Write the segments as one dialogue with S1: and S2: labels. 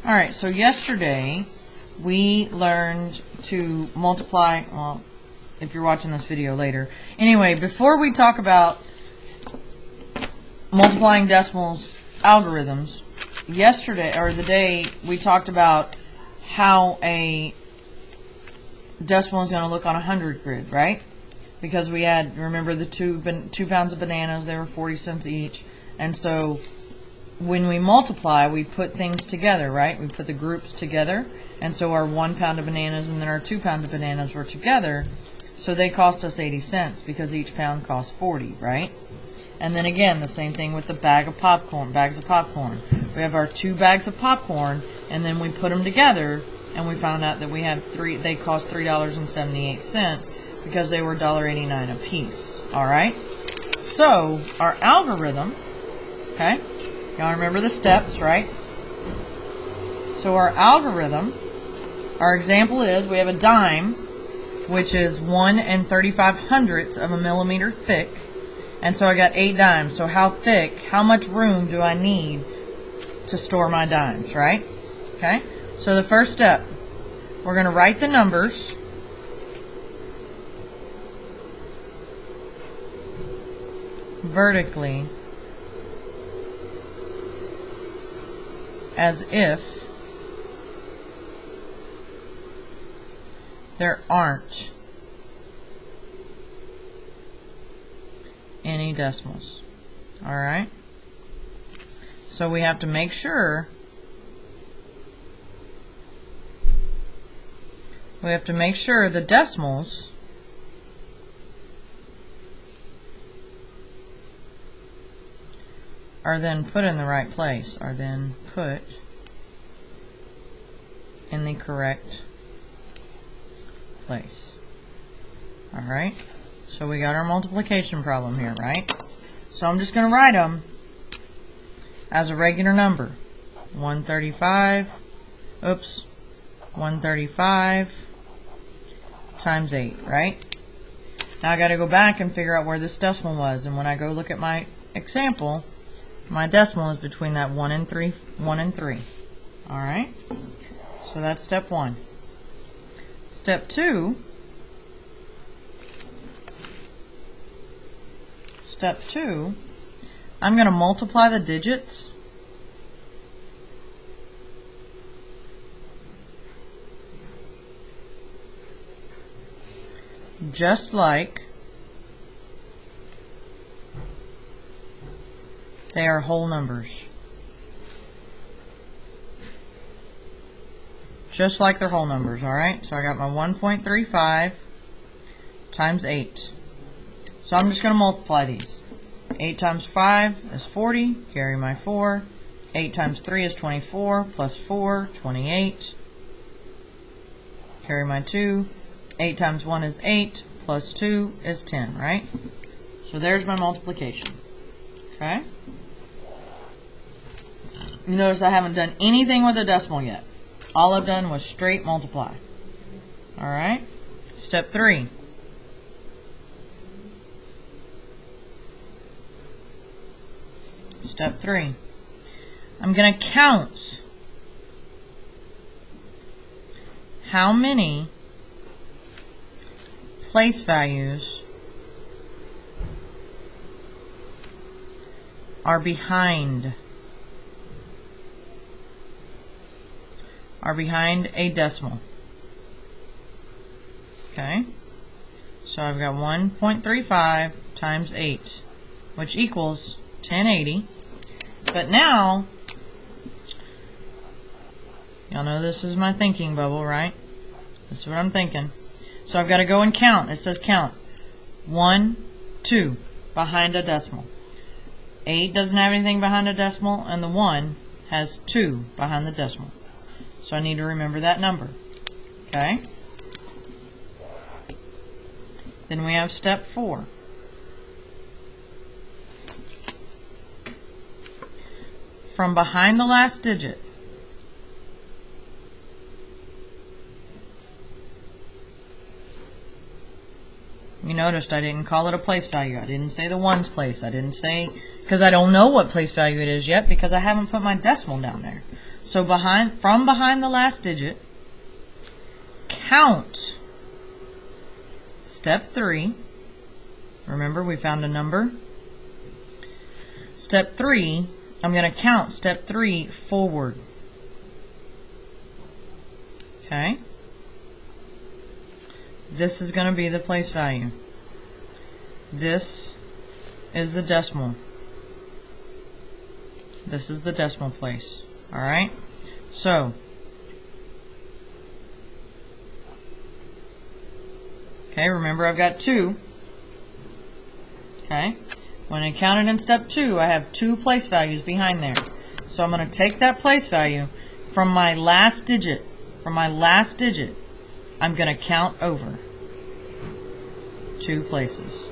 S1: Alright, so yesterday we learned to multiply, well, if you're watching this video later. Anyway, before we talk about multiplying decimals algorithms, yesterday, or the day, we talked about how a decimal is going to look on a 100 grid, right? Because we had, remember the 2 pounds of bananas, they were 40 cents each, and so when we multiply, we put things together, right? We put the groups together, and so our 1 pound of bananas and then our 2 pounds of bananas were together, so they cost us 80 cents because each pound costs 40, right? And then again, the same thing with the bags of popcorn. We have our 2 bags of popcorn, and then we put them together, and we found out that we had they cost $3.78 because they were $1.89 a piece. All right. So our algorithm, okay. Y'all remember the steps, right? So our algorithm, our example is we have a dime, which is 1 35/100ths of a millimeter thick. And so I got 8 dimes. So how thick, how much room do I need to store my dimes, right? Okay. So the first step, we're going to write the numbers vertically as if there aren't any decimals. Alright? So we have to make sure the decimals are then put in the right place, are then put in the correct place. Alright, so we got our multiplication problem here, right? So I'm just going to write them as a regular number. 135 times 8, right? Now I got to go back and figure out where this decimal was, and when I go look at my example, my decimal is between that 1 and 3. Alright? So that's step 1. Step 2. I'm going to multiply the digits just like they are whole numbers. Just like they're whole numbers, alright? So I got my 1.35 times 8. So I'm just going to multiply these. 8 times 5 is 40, carry my 4. 8 times 3 is 24, plus 4, 28. Carry my 2. 8 times 1 is 8, plus 2 is 10, right? So there's my multiplication. Okay? You notice I haven't done anything with a decimal yet. All I've done was straight multiply. Alright? Step 3. Step 3. I'm going to count how many place values are behind a decimal. Okay? So I've got 1.35 times 8, which equals 1080. But now, y'all know this is my thinking bubble, right? This is what I'm thinking. So I've got to go and count. It says count. 1, 2 behind a decimal. 8 doesn't have anything behind a decimal, and the 1 has 2 behind the decimal. So I need to remember that number. Okay? Then we have step 4. From behind the last digit, You noticed I didn't call it a place value. I didn't say the ones place. I didn't say, because I don't know what place value it is yet because I haven't put my decimal down there. So from behind the last digit, count step 3. Remember, we found a number. Step 3, I'm going to count step 3 forward. Okay? This is going to be the place value. This is the decimal. This is the decimal place. Alright? So, okay, remember I've got 2. Okay? When I counted in step 2, I have 2 place values behind there. So I'm going to take that place value from my last digit. From my last digit, I'm going to count over 2 places.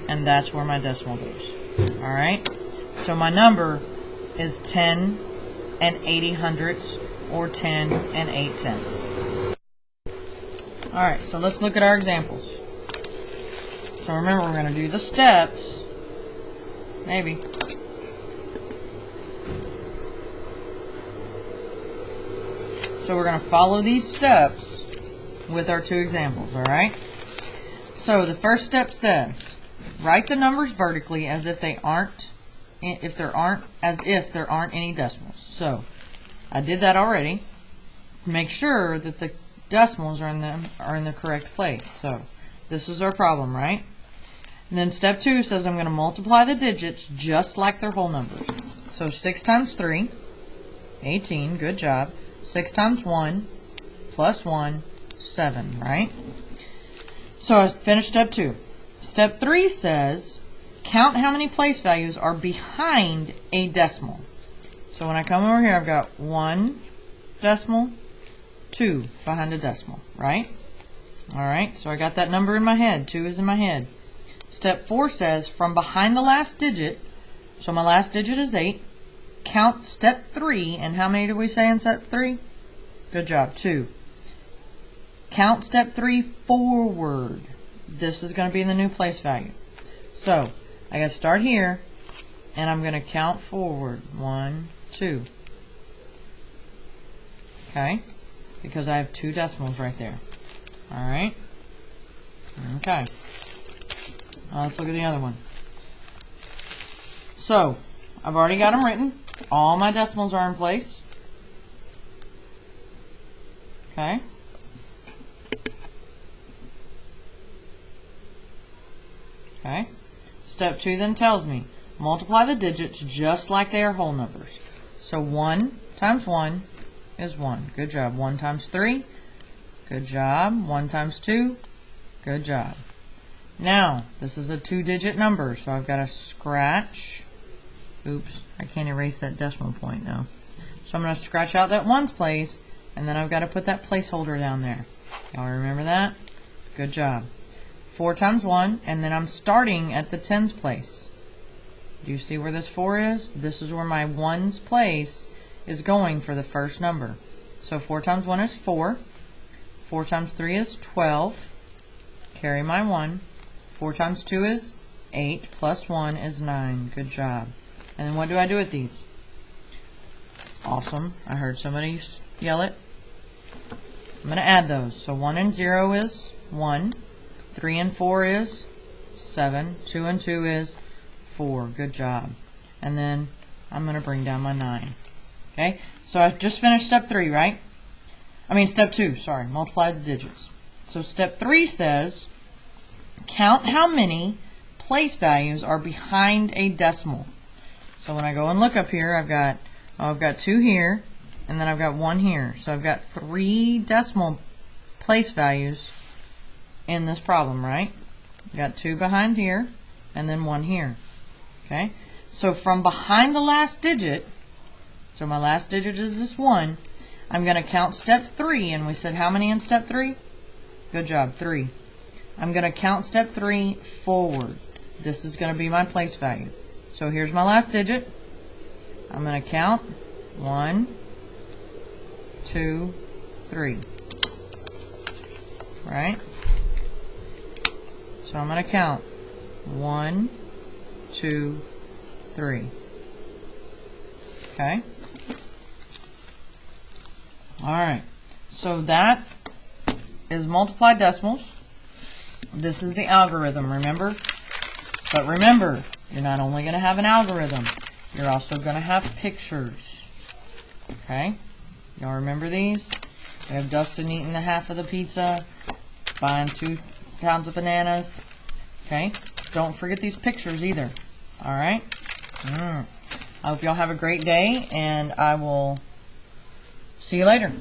S1: And that's where my decimal goes. Alright? So my number is 10 and 80 hundredths, or 10 and 8 tenths. Alright, so let's look at our examples. So remember, we're going to do the steps. Maybe. So we're going to follow these steps with our 2 examples, alright? So the first step says, write the numbers vertically as if there aren't any decimals. So I did that already. Make sure that the decimals are in the correct place. So this is our problem, right? And then step 2 says I'm going to multiply the digits just like their whole numbers. So 6 times 3, 18, good job. 6 times 1 plus 1, 7, right? So I finished step 2. Step 3 says count how many place values are behind a decimal. So when I come over here, I've got 1 decimal, 2 behind a decimal, right? Alright, so I got that number in my head. 2 is in my head. Step 4 says from behind the last digit, so my last digit is 8, count step 3, and how many did we say in step 3? Good job, 2. Count step 3 forward. This is going to be the new place value. So, I got to start here, and I'm going to count forward. 1, 2. Okay? Because I have 2 decimals right there. Alright? Okay. Now let's look at the other one. So, I've already got them written. All my decimals are in place. Okay? Okay? Step 2 then tells me, multiply the digits just like they are whole numbers. So 1 times 1 is 1. Good job. 1 times 3. Good job. 1 times 2. Good job. Now, this is a 2-digit number, so I've got to scratch. Oops, I can't erase that decimal point now. So I'm going to scratch out that ones place, and then I've got to put that placeholder down there. Y'all remember that? Good job. 4 times 1, and then I'm starting at the tens place. Do you see where this 4 is? This is where my ones place is going for the first number. So 4 times 1 is 4. 4 times 3 is 12. Carry my 1. 4 times 2 is 8, plus 1 is 9. Good job. And then what do I do with these? Awesome. I heard somebody yell it. I'm going to add those. So 1 and 0 is 1. 3 and 4 is 7. 2 and 2 is 4. Good job. And then I'm going to bring down my 9. Okay? So I just finished step 3, right? I mean step 2, sorry. Multiply the digits. So step 3 says, count how many place values are behind a decimal. So when I go and look up here, I've got 2 here, and then I've got 1 here. So I've got 3 decimal place values in this problem, right? I've got 2 behind here, and then 1 here. Okay? So from behind the last digit, so my last digit is this 1, I'm going to count step 3, and we said how many in step 3? Good job, 3. I'm going to count step 3 forward. This is going to be my place value. So here's my last digit. I'm going to count 1, 2, 3. Right? So I'm going to count 1, 2, 3. Okay. Alright. So that is multiply decimals. This is the algorithm, remember? But remember, you're not only going to have an algorithm, you're also going to have pictures. Okay? Y'all remember these? We have Dustin eating the half of the pizza, buying 2 pounds of bananas. Okay? Don't forget these pictures either. Alright? I hope y'all have a great day, and I will see you later.